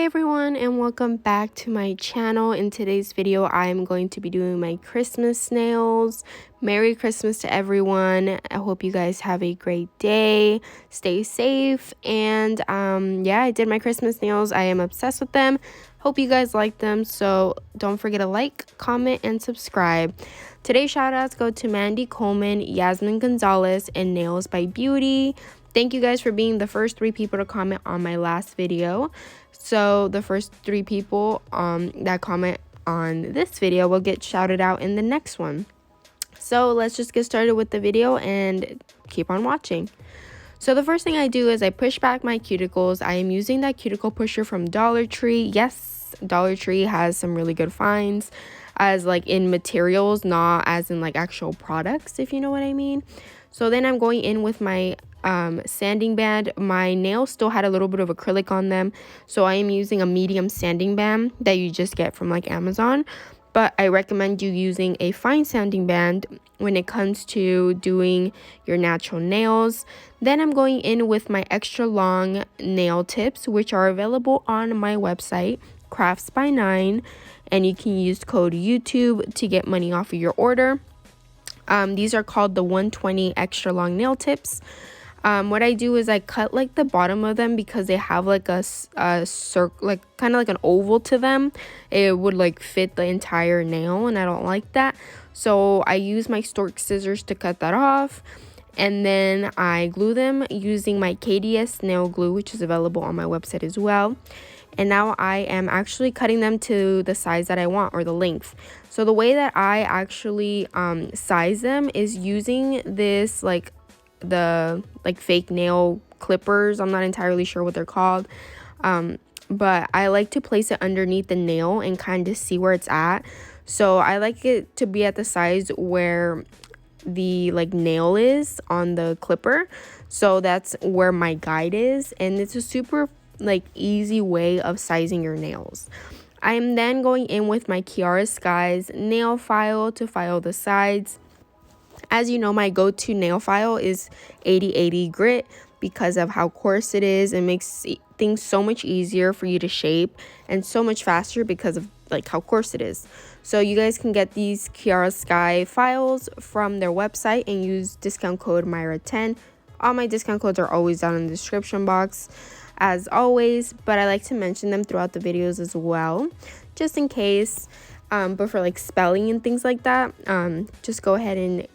everyone, and welcome back to my channel. In today's video I am going to be doing my Christmas nails. Merry Christmas to everyone. I hope you guys have a great day, stay safe, and yeah, I did my Christmas nails. I am obsessed with them. Hope you guys like them, so don't forget to like, comment, and subscribe. Today's shout outs go to Mandy Coleman, Yasmin Gonzalez, and Nails by Beauty. Thank you guys for being the first 3 people to comment on my last video. So the first 3 people that comment on this video will get shouted out in the next one. So let's just get started with the video and keep on watching. So the first thing I do is I push back my cuticles. I am using that cuticle pusher from Dollar Tree. Yes, Dollar Tree has some really good finds, as like in materials, not as in like actual products, if you know what I mean. So then I'm going in with my sanding band. My nails still had a little bit of acrylic on them, so I am using a medium sanding band that you just get from like Amazon, but I recommend you using a fine sanding band when it comes to doing your natural nails. Then I'm going in with my extra long nail tips, which are available on my website, Crafts by 9, and you can use code YouTube to get money off of your order. These are called the 120 extra long nail tips. What I do is I cut like the bottom of them because they have like a circle, like kind of like an oval to them. It would like fit the entire nail, and I don't like that. So I use my stork scissors to cut that off. And then I glue them using my KDS nail glue, which is available on my website as well. And now I am actually cutting them to the size that I want, or the length. So the way that I actually size them is using this like fake nail clippers. I'm not entirely sure what they're called, but I like to place it underneath the nail and kind of see where it's at. So I like it to be at the size where the like nail is on the clipper, so that's where my guide is, and it's a super like easy way of sizing your nails. I am then going in with my Kiara Skies nail file to file the sides. As you know, my go-to nail file is 80/80 grit because of how coarse it is. It makes things so much easier for you to shape and so much faster because of like how coarse it is. So you guys can get these Kiara Sky files from their website and use discount code maira10. All my discount codes are always down in the description box, as always, but I like to mention them throughout the videos as well, just in case. But for like spelling and things like that, just go ahead and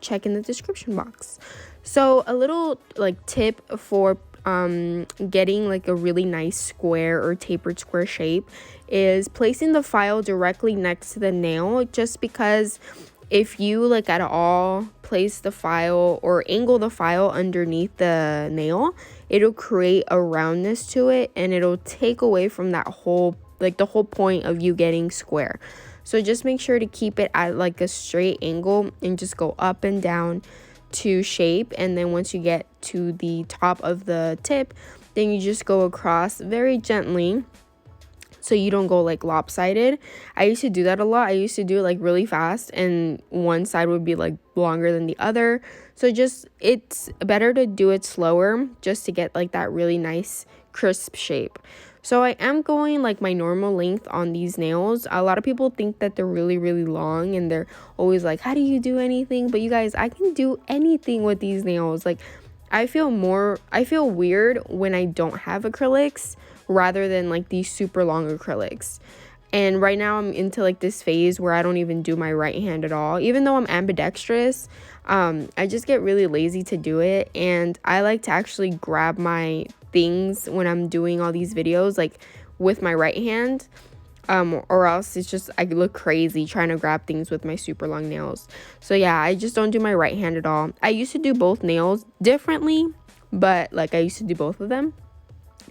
check in the description box. So a little like tip for getting like a really nice square or tapered square shape is placing the file directly next to the nail, just because if you like at all place the file or angle the file underneath the nail, it'll create a roundness to it, and it'll take away from that whole like the whole point of you getting square. So just make sure to keep it at like a straight angle and just go up and down to shape. And then once you get to the top of the tip, then you just go across very gently so you don't go like lopsided. I used to do that a lot. I used to do it like really fast, and one side would be like longer than the other. So just it's better to do it slower just to get like that really nice crisp shape. So I am going like my normal length on these nails. A lot of people think that they're really, really long, and they're always like, how do you do anything? But you guys, I can do anything with these nails. Like I feel weird when I don't have acrylics rather than like these super long acrylics. And right now I'm into like this phase where I don't even do my right hand at all. Even though I'm ambidextrous, I just get really lazy to do it, and I like to actually grab my things when I'm doing all these videos like with my right hand, or else it's just I look crazy trying to grab things with my super long nails. So yeah, I just don't do my right hand at all. I used to do both nails differently, but like I used to do both of them,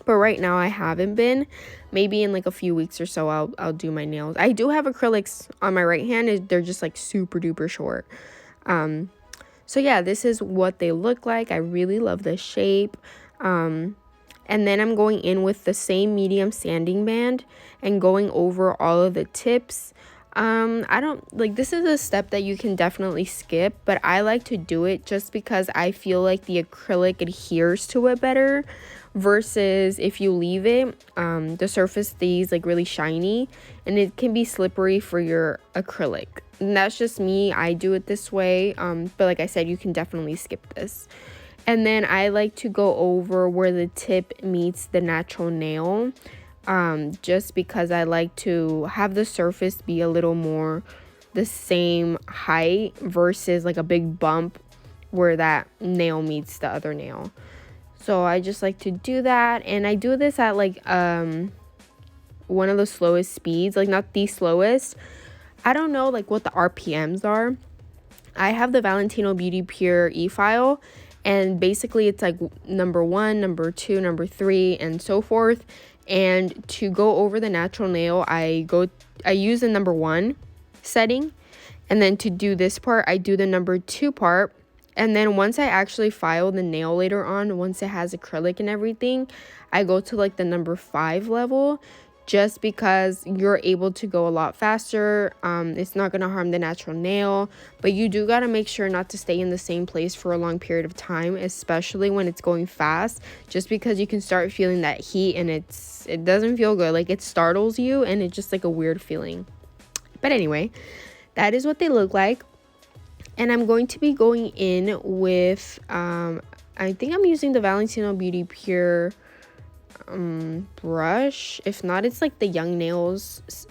but right now I haven't been. Maybe in like a few weeks or so I'll do my nails. I do have acrylics on my right hand. They're just like super duper short. So yeah, this is what they look like. I really love the shape. And then I'm going in with the same medium sanding band and going over all of the tips. I don't like, this is a step that you can definitely skip, but I like to do it just because I feel like the acrylic adheres to it better versus if you leave it, the surface stays like really shiny and it can be slippery for your acrylic. And that's just me. I do it this way, but like I said, you can definitely skip this. And then I like to go over where the tip meets the natural nail, just because I like to have the surface be a little more the same height versus like a big bump where that nail meets the other nail. So I just like to do that, and I do this at like one of the slowest speeds, like not the slowest. I don't know like what the RPMs are. I have the Valentino Beauty Pure e-file, and basically it's like number 1, number 2, number 3, and so forth. And to go over the natural nail, I use the number 1 setting, and then to do this part, I do the number 2 part. And then once I actually file the nail later on, once it has acrylic and everything, I go to like the number 5 level, just because you're able to go a lot faster. It's not going to harm the natural nail, but you do got to make sure not to stay in the same place for a long period of time, especially when it's going fast, just because you can start feeling that heat and it doesn't feel good. Like it startles you and it's just like a weird feeling. But anyway, that is what they look like. And I'm going to be going in with, I think I'm using the Valentino Beauty Pure brush. If not, it's like the Young Nails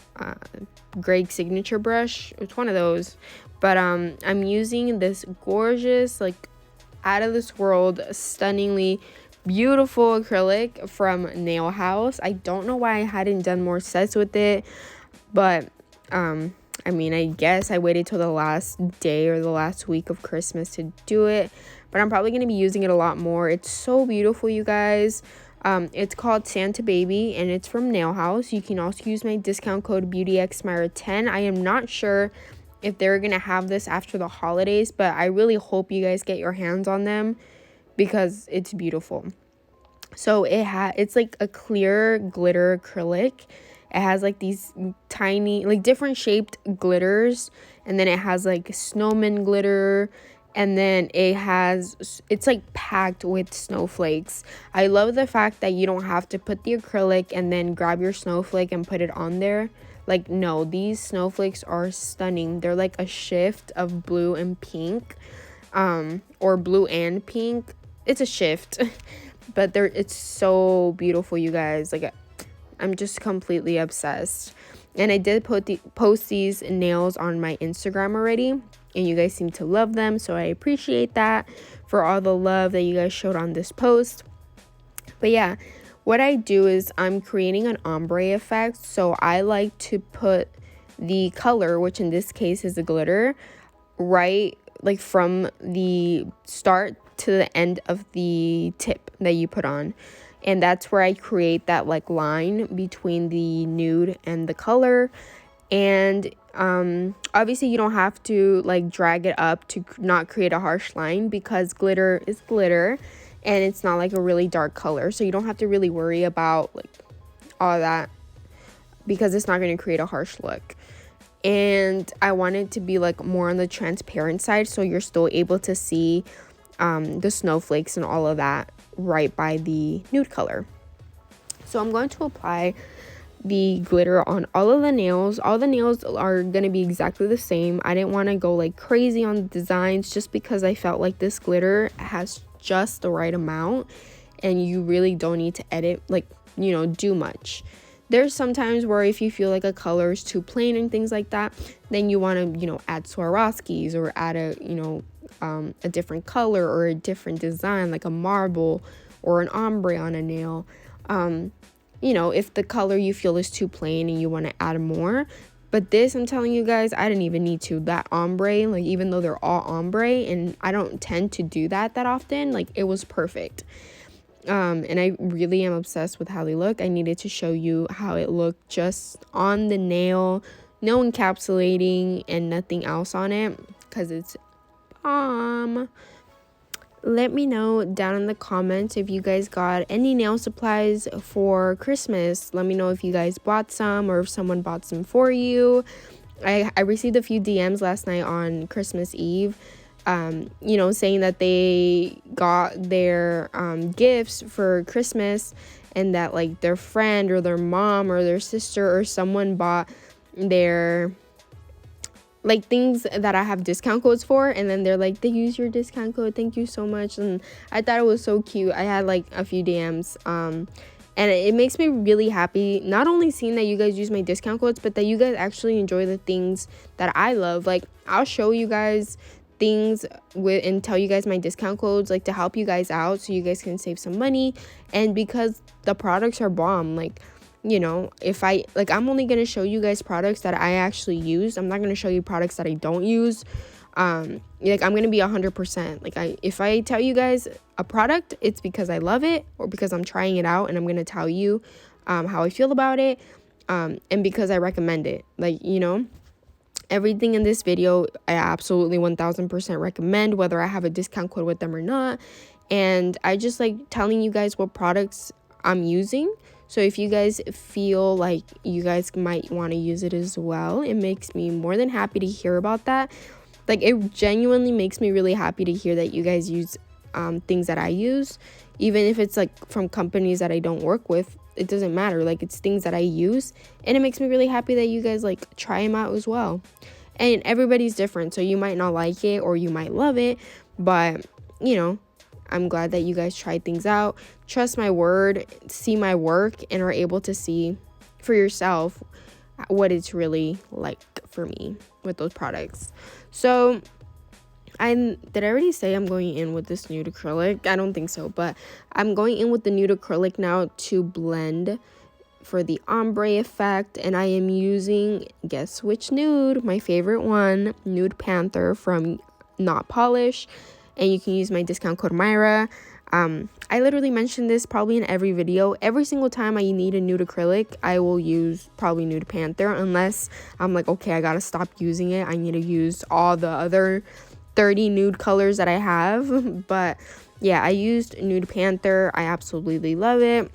Greg signature brush. It's one of those. But I'm using this gorgeous, like out of this world, stunningly beautiful acrylic from Nail House. I don't know why I hadn't done more sets with it, but I mean, I guess I waited till the last day or the last week of Christmas to do it, but I'm probably going to be using it a lot more. It's so beautiful, you guys. It's called Santa Baby, and it's from Nail House. You can also use my discount code BeautyXMyra10. I am not sure if they're going to have this after the holidays, but I really hope you guys get your hands on them because it's beautiful. So it's like a clear glitter acrylic. It has like these tiny, like different shaped glitters, and then it has like snowman glitter, and then it's like packed with snowflakes. I love the fact that you don't have to put the acrylic and then grab your snowflake and put it on there. Like, no, these snowflakes are stunning. They're like a shift of blue and pink, or blue and pink. It's a shift, but it's so beautiful, you guys. Like, I'm just completely obsessed. And I did post these nails on my Instagram already, and you guys seem to love them, so I appreciate that for all the love that you guys showed on this post. But yeah, what I do is I'm creating an ombre effect. So I like to put the color, which in this case is the glitter, right like from the start to the end of the tip that you put on. And that's where I create that like line between the nude and the color. And obviously you don't have to like drag it up to not create a harsh line, because glitter is glitter and it's not like a really dark color, so you don't have to really worry about like all that, because it's not going to create a harsh look. And I want it to be like more on the transparent side, so you're still able to see the snowflakes and all of that right by the nude color. So I'm going to apply the glitter on all of the nails. All the nails are going to be exactly the same. I didn't want to go like crazy on the designs, just because I felt like this glitter has just the right amount and you really don't need to edit, like, you know, do much. There's sometimes where if you feel like a color is too plain and things like that, then you want to, you know, add Swarovskis or add a different color or a different design, like a marble or an ombre on a nail. You know, if the color you feel is too plain and you want to add more. But this, I'm telling you guys, I didn't even need to. That ombre, like, even though they're all ombre and I don't tend to do that often, like, it was perfect. And I really am obsessed with how they look. I needed to show you how it looked just on the nail, no encapsulating and nothing else on it, because it's bomb. Let me know down in the comments if you guys got any nail supplies for Christmas. Let me know if you guys bought some or if someone bought some for you. I received a few DMs last night on Christmas Eve you know, saying that they got their gifts for Christmas, and that like their friend or their mom or their sister or someone bought their like things that I have discount codes for, and then they're like, they use your discount code, thank you so much. And I thought it was so cute. I had like a few DMs, and it makes me really happy, not only seeing that you guys use my discount codes, but that you guys actually enjoy the things that I love. Like, I'll show you guys things with and tell you guys my discount codes, like to help you guys out so you guys can save some money. And because the products are bomb, like, you know, if I like, I'm only gonna show you guys products that I actually use. I'm not gonna show you products that I don't use. Like, I'm gonna be 100%. Like, if I tell you guys a product, it's because I love it, or because I'm trying it out and I'm gonna tell you how I feel about it, and because I recommend it. Like, you know, everything in this video I absolutely 1000% recommend, whether I have a discount code with them or not. And I just like telling you guys what products I'm using. So if you guys feel like you guys might want to use it as well, it makes me more than happy to hear about that. Like, it genuinely makes me really happy to hear that you guys use things that I use, even if it's like from companies that I don't work with. It doesn't matter. Like, it's things that I use, and it makes me really happy that you guys like try them out as well. And everybody's different, so you might not like it or you might love it, but you know, I'm glad that you guys tried things out, trust my word, see my work, and are able to see for yourself what it's really like for me with those products. So did I already say I'm going in with this nude acrylic? I don't think so, but I'm going in with the nude acrylic now to blend for the ombre effect. And I am using, guess which nude, my favorite one, Nude Panther from Not Polish. And you can use my discount code Myra. I literally mentioned this probably in every video. Every single time I need a nude acrylic, I will use probably Nude Panther, unless I'm like, okay, I gotta stop using it, I need to use all the other 30 nude colors that I have. But yeah, I used Nude Panther. I absolutely love it.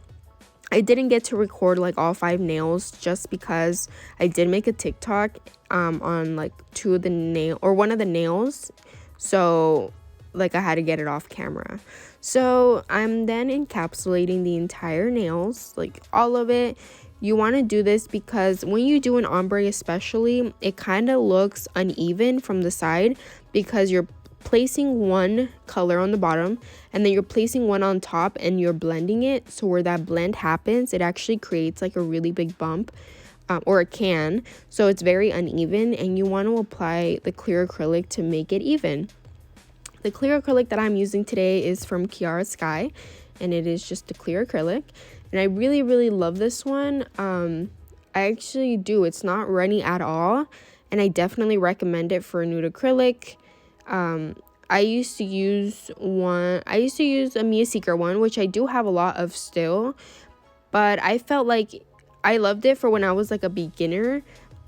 I didn't get to record like all 5 nails just because I did make a TikTok on like one of the nails, so like I had to get it off camera. So I'm then encapsulating the entire nails, like all of it. You want to do this because when you do an ombre especially, it kind of looks uneven from the side, because you're placing one color on the bottom and then you're placing one on top and you're blending it. So where that blend happens, it actually creates like a really big bump, or it can. So it's very uneven, and you want to apply the clear acrylic to make it even. The clear acrylic that I'm using today is from Kiara Sky, and it is just a clear acrylic, and I really, really love this one. I actually do. It's not runny at all, and I definitely recommend it for a nude acrylic. I used to use a Mia Secret one, which I do have a lot of still, but I felt like I loved it for when I was like a beginner.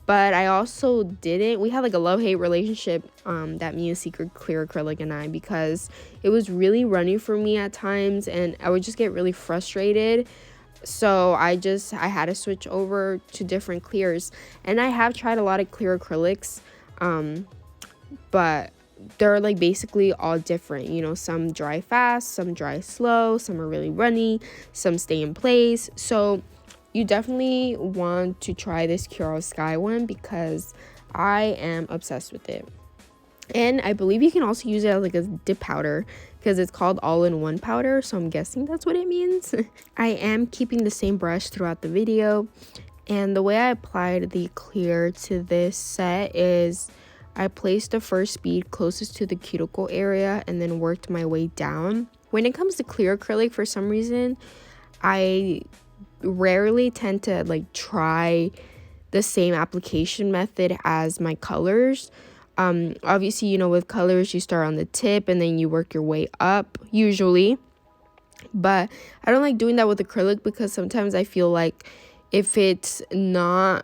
But I also didn't. We had like a love-hate relationship, that Mia Secret clear acrylic and I, because it was really runny for me at times, and I would just get really frustrated. So I had to switch over to different clears. And I have tried a lot of clear acrylics, but they're like basically all different. You know, some dry fast, some dry slow, some are really runny, some stay in place. So you definitely want to try this Kiara Sky one, because I am obsessed with it. And I believe you can also use it as like a dip powder, because it's called all-in-one powder, so I'm guessing that's what it means. I am keeping the same brush throughout the video, and the way I applied the clear to this set is I placed the first bead closest to the cuticle area and then worked my way down. When it comes to clear acrylic, for some reason, I rarely tend to like try the same application method as my colors. Obviously, you know, with colors you start on the tip and then you work your way up usually, but I don't like doing that with acrylic, because sometimes I feel like if it's more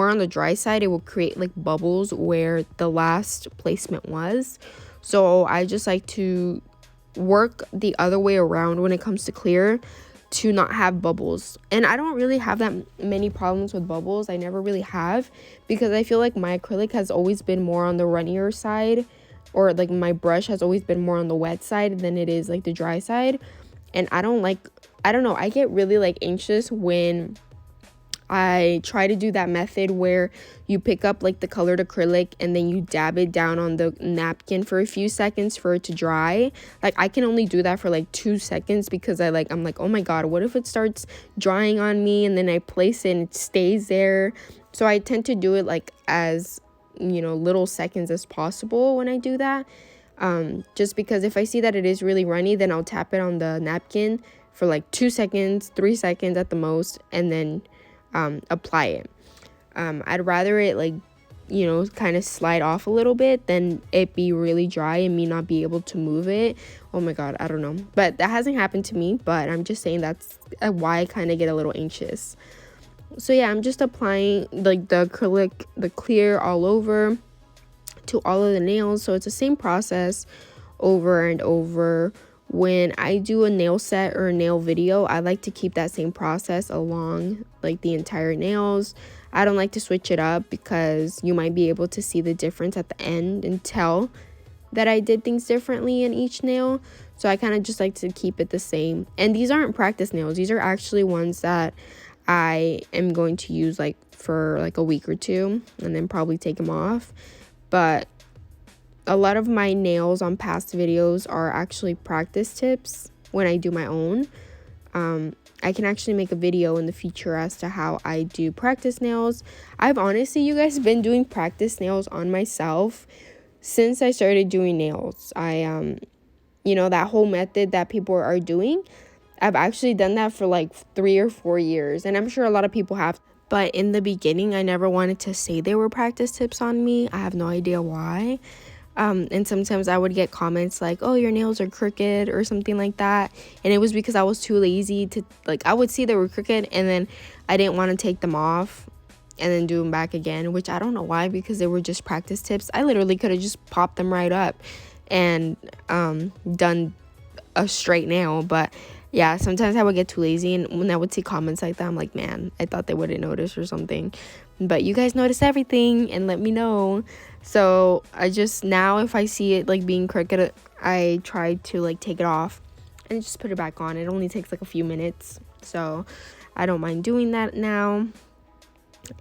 on the dry side, it will create like bubbles where the last placement was. So I just like to work the other way around when it comes to clear. to not have bubbles. And I don't really have that many problems with bubbles. I never really have, because I feel like my acrylic has always been more on the runnier side, or like my brush has always been more on the wet side than it is like the dry side. And I don't know, I get really like anxious when I try to do that method where you pick up like the colored acrylic and then you dab it down on the napkin for a few seconds for it to dry. Like, I can only do that for like 2 seconds, because I'm like, oh my god, what if it starts drying on me, and then I place it and it stays there. So I tend to do it like as, you know, little seconds as possible when I do that. Just because if I see that it is really runny, then I'll tap it on the napkin for like 2 seconds, 3 seconds at the most, and then apply it. I'd rather it like, you know, kind of slide off a little bit than it be really dry and me not be able to move it. Oh my god, I don't know, but that hasn't happened to me, but I'm just saying that's why I kind of get a little anxious. So yeah, I'm just applying like the acrylic, the clear, all over to all of the nails. So it's the same process over and over. When I do a nail set or a nail video, I like to keep that same process along like the entire nails. I don't like to switch it up, because you might be able to see the difference at the end and tell that I did things differently in each nail. So I kind of just like to keep it the same. And these aren't practice nails. These are actually ones that I am going to use like for like a week or two and then probably take them off. But a lot of my nails on past videos are actually practice tips when I do my own. I can actually make a video in the future as to how I do practice nails. I've honestly, you guys, been doing practice nails on myself since I started doing nails. You know, that whole method that people are doing, I've actually done that for like 3 or 4 years, and I'm sure a lot of people have. But in the beginning, I never wanted to say they were practice tips on me. I have no idea why. And sometimes I would get comments like, oh, your nails are crooked or something like that. And it was because I was too lazy to, like, I would see they were crooked and then I didn't want to take them off and then do them back again, which I don't know why, because they were just practice tips. I literally could have just popped them right up and done a straight nail. But yeah, sometimes I would get too lazy, and when I would see comments like that, I'm like, man, I thought they wouldn't notice or something. But you guys notice everything and let me know. So I just, now if I see it like being crooked, I try to like take it off and just put it back on. It only takes like a few minutes, so I don't mind doing that now.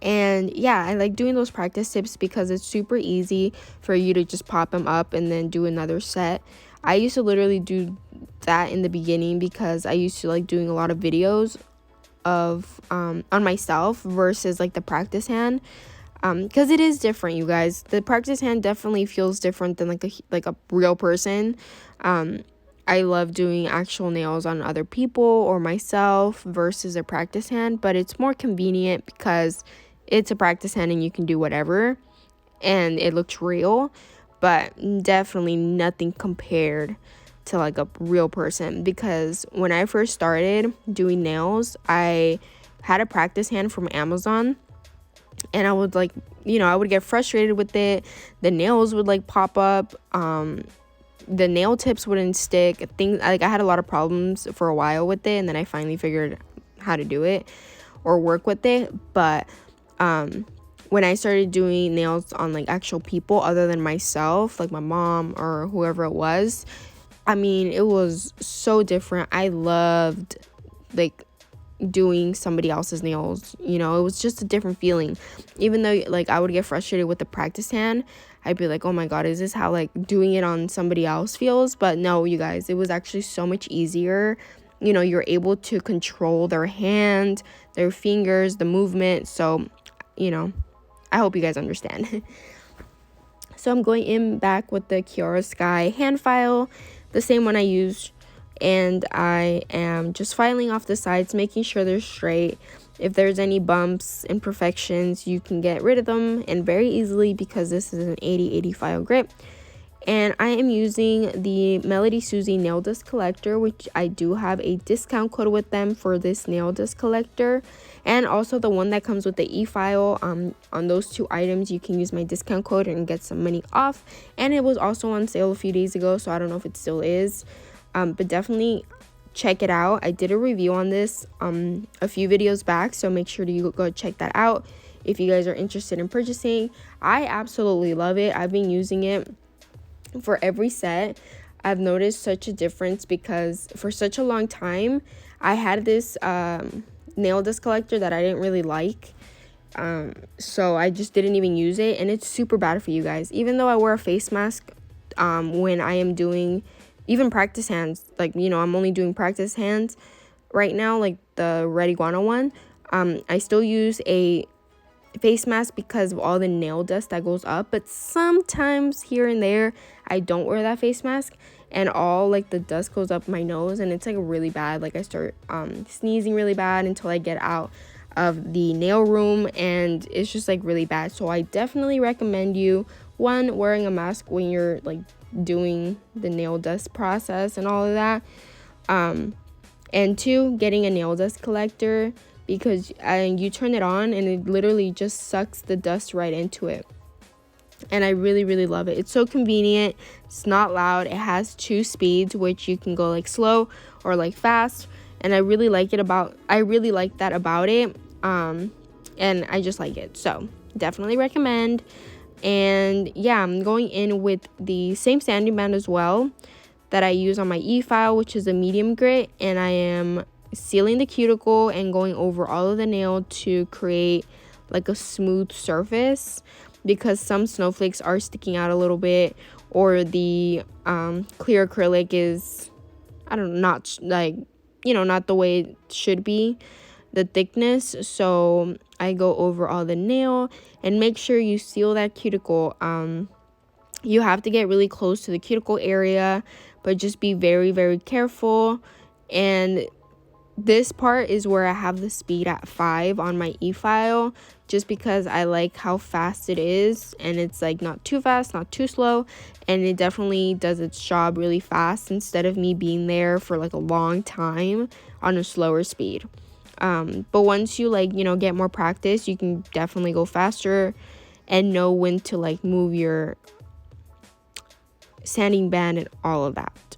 And yeah, I like doing those practice tips because it's super easy for you to just pop them up and then do another set. I used to literally do that in the beginning because I used to like doing a lot of videos of on myself versus like the practice hand, because it is different, you guys. The practice hand definitely feels different than like a real person. I love doing actual nails on other people or myself versus a practice hand, but it's more convenient because it's a practice hand and you can do whatever and it looks real. But definitely nothing compared to like a real person, because when I first started doing nails, I had a practice hand from Amazon, and I would like, you know, I would get frustrated with it. The nails would like pop up, the nail tips wouldn't stick, things like, I had a lot of problems for a while with it, and then I finally figured how to do it or work with it. But when I started doing nails on like actual people other than myself, like my mom or whoever it was, I mean, it was so different. I loved like doing somebody else's nails, you know. It was just a different feeling. Even though like I would get frustrated with the practice hand, I'd be like, oh my god, is this how like doing it on somebody else feels? But no, you guys, it was actually so much easier. You know, you're able to control their hand, their fingers, the movement. So, you know, I hope you guys understand. So I'm going in back with the Kiara Sky hand file, the same one I used, and I am just filing off the sides, making sure they're straight. If there's any bumps, imperfections, you can get rid of them, and very easily, because this is an 80/80 file grip. And I am using the Melody Susie nail dust collector, which I do have a discount code with them for this nail dust collector, and also the one that comes with the e-file. On those two items, you can use my discount code and get some money off. And it was also on sale a few days ago, so I don't know if it still is, but definitely check it out. I did a review on this a few videos back, so make sure to go check that out if you guys are interested in purchasing. I absolutely love it. I've been using it for every set. I've noticed such a difference because for such a long time I had this nail dust collector that I didn't really like, so I just didn't even use it, and it's super bad for you guys. Even though I wear a face mask when I am doing even practice hands, like, you know, I'm only doing practice hands right now, like the red iguana one, I still use a face mask because of all the nail dust that goes up. But sometimes here and there I don't wear that face mask, and all like the dust goes up my nose, and it's like really bad. Like I start sneezing really bad until I get out of the nail room, and it's just like really bad. So I definitely recommend you, one, wearing a mask when you're like doing the nail dust process and all of that, and two, getting a nail dust collector, because you turn it on and it literally just sucks the dust right into it. And I really, really love it. It's so convenient. It's not loud. It has 2 speeds, which you can go like slow or like fast, and I really like that about it. And I just like it, so definitely recommend. And yeah, I'm going in with the same sanding band as well that I use on my e-file, which is a medium grit, and I am sealing the cuticle and going over all of the nail to create like a smooth surface, because some snowflakes are sticking out a little bit, or the clear acrylic is, I don't know, not like, you know, not the way it should be, the thickness. So I go over all the nail and make sure you seal that cuticle. You have to get really close to the cuticle area, but just be very, very careful. And this part is where I have the speed at 5 on my e-file, just because I like how fast it is, and it's like not too fast, not too slow, and it definitely does its job really fast instead of me being there for like a long time on a slower speed. But once you like, you know, get more practice, you can definitely go faster and know when to like move your sanding band and all of that.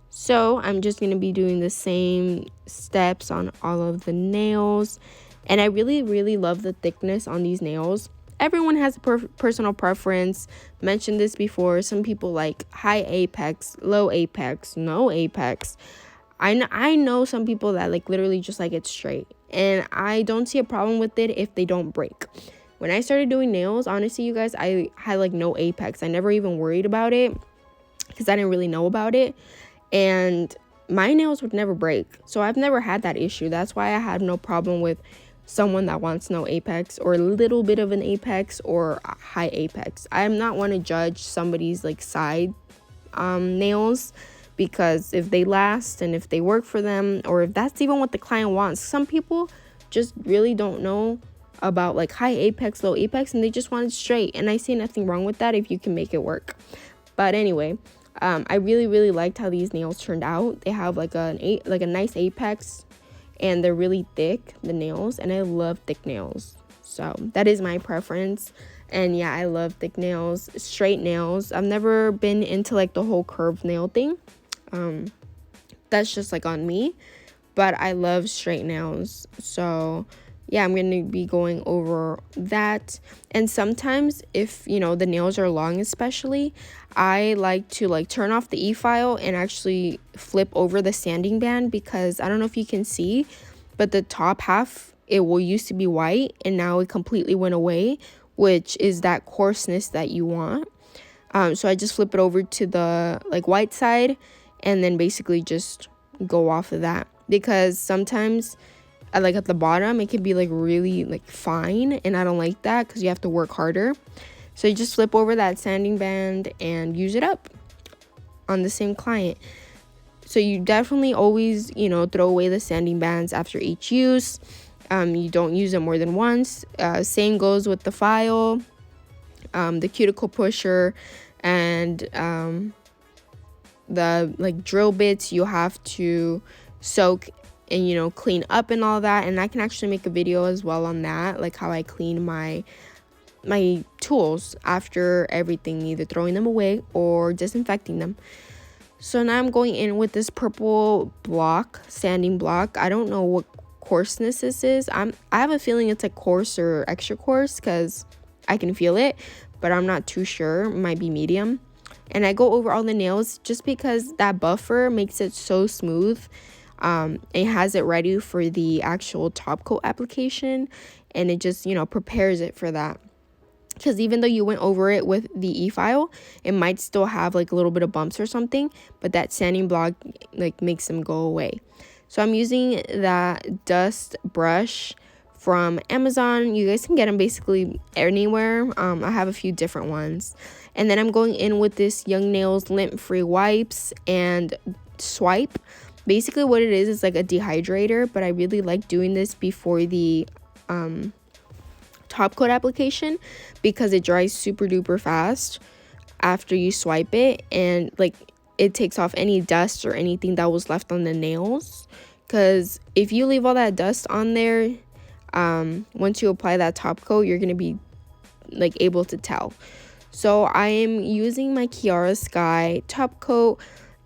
So I'm just going to be doing the same steps on all of the nails, and I really, really love the thickness on these nails. Everyone has a personal preference. Mentioned this before. Some people like high apex, low apex, no apex. I know some people that like literally just like it straight, and I don't see a problem with it if they don't break. When I started doing nails, honestly, you guys, I had like no apex. I never even worried about it because I didn't really know about it, and my nails would never break. So I've never had that issue. That's why I had no problem with someone that wants no apex, or a little bit of an apex, or a high apex. I am not one to judge somebody's like side nails, because if they last and if they work for them, or if that's even what the client wants. Some people just really don't know about like high apex, low apex, and they just want it straight, and I see nothing wrong with that if you can make it work. But anyway, I really, really liked how these nails turned out. They have like a nice apex, and they're really thick, the nails, and I love thick nails, so that is my preference. And yeah, I love thick nails, straight nails. I've never been into like the whole curved nail thing. That's just like on me, but I love straight nails. So yeah, I'm gonna be going over that. And sometimes if, you know, the nails are long especially, I like to like turn off the e-file and actually flip over the sanding band, because I don't know if you can see, but the top half, it used to be white, and now it completely went away, which is that coarseness that you want. So I just flip it over to the like white side, and then basically just go off of that, because sometimes like at the bottom it can be like really like fine, and I don't like that because you have to work harder. So you just flip over that sanding band and use it up on the same client. So you definitely always, you know, throw away the sanding bands after each use. You don't use them more than once. Same goes with the file, the cuticle pusher, and the like drill bits. You have to soak and, you know, clean up and all that, and I can actually make a video as well on that, like how I clean my tools after everything, either throwing them away or disinfecting them. So now I'm going in with this purple block, sanding block. I don't know what coarseness this is. I have a feeling it's a coarse or extra coarse because I can feel it, but I'm not too sure. It might be medium. And I go over all the nails just because that buffer makes it so smooth. It has it ready for the actual top coat application, and it just, you know, prepares it for that. Because even though you went over it with the e-file, it might still have like a little bit of bumps or something, but that sanding block like makes them go away. So I'm using that dust brush from Amazon. You guys can get them basically anywhere. I have a few different ones. And then I'm going in with this Young Nails lint-free wipes and swipe. Basically what it is like a dehydrator, but I really like doing this before the top coat application because it dries super duper fast after you swipe it, and like it takes off any dust or anything that was left on the nails. Because if you leave all that dust on there, once you apply that top coat, you're gonna be like able to tell. So I am using my Kiara Sky top coat,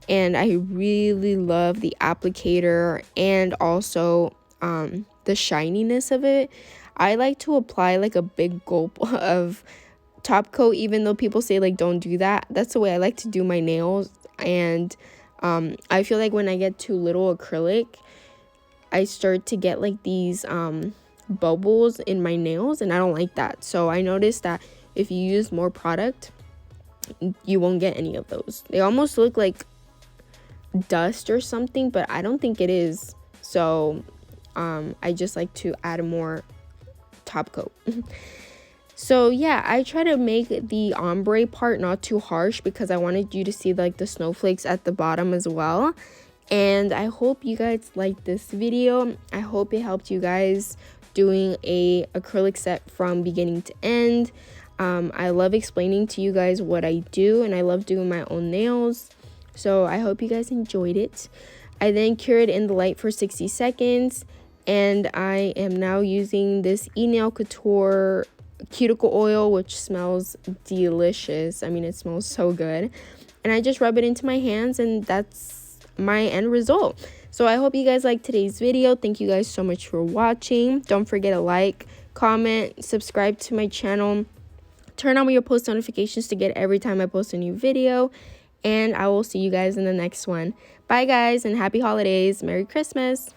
and I really love the applicator and also the shininess of it. I like to apply like a big gulp of top coat, even though people say like don't do that. That's the way I like to do my nails. And I feel like when I get too little acrylic, I start to get like these bubbles in my nails, and I don't like that. So I noticed that if you use more product, you won't get any of those. They almost look like dust or something, but I don't think it is. So I just like to add more top coat. So yeah, I try to make the ombre part not too harsh because I wanted you to see like the snowflakes at the bottom as well. And I hope you guys liked this video. I hope it helped you guys doing a acrylic set from beginning to end. I love explaining to you guys what I do, and I love doing my own nails. So I hope you guys enjoyed it. I then cured in the light for 60 seconds. And I am now using this E-Nail Couture cuticle oil, which smells delicious. I mean, it smells so good. And I just rub it into my hands, and that's my end result. So I hope you guys liked today's video. Thank you guys so much for watching. Don't forget to like, comment, subscribe to my channel. Turn on your post notifications to get every time I post a new video. And I will see you guys in the next one. Bye, guys, and happy holidays. Merry Christmas.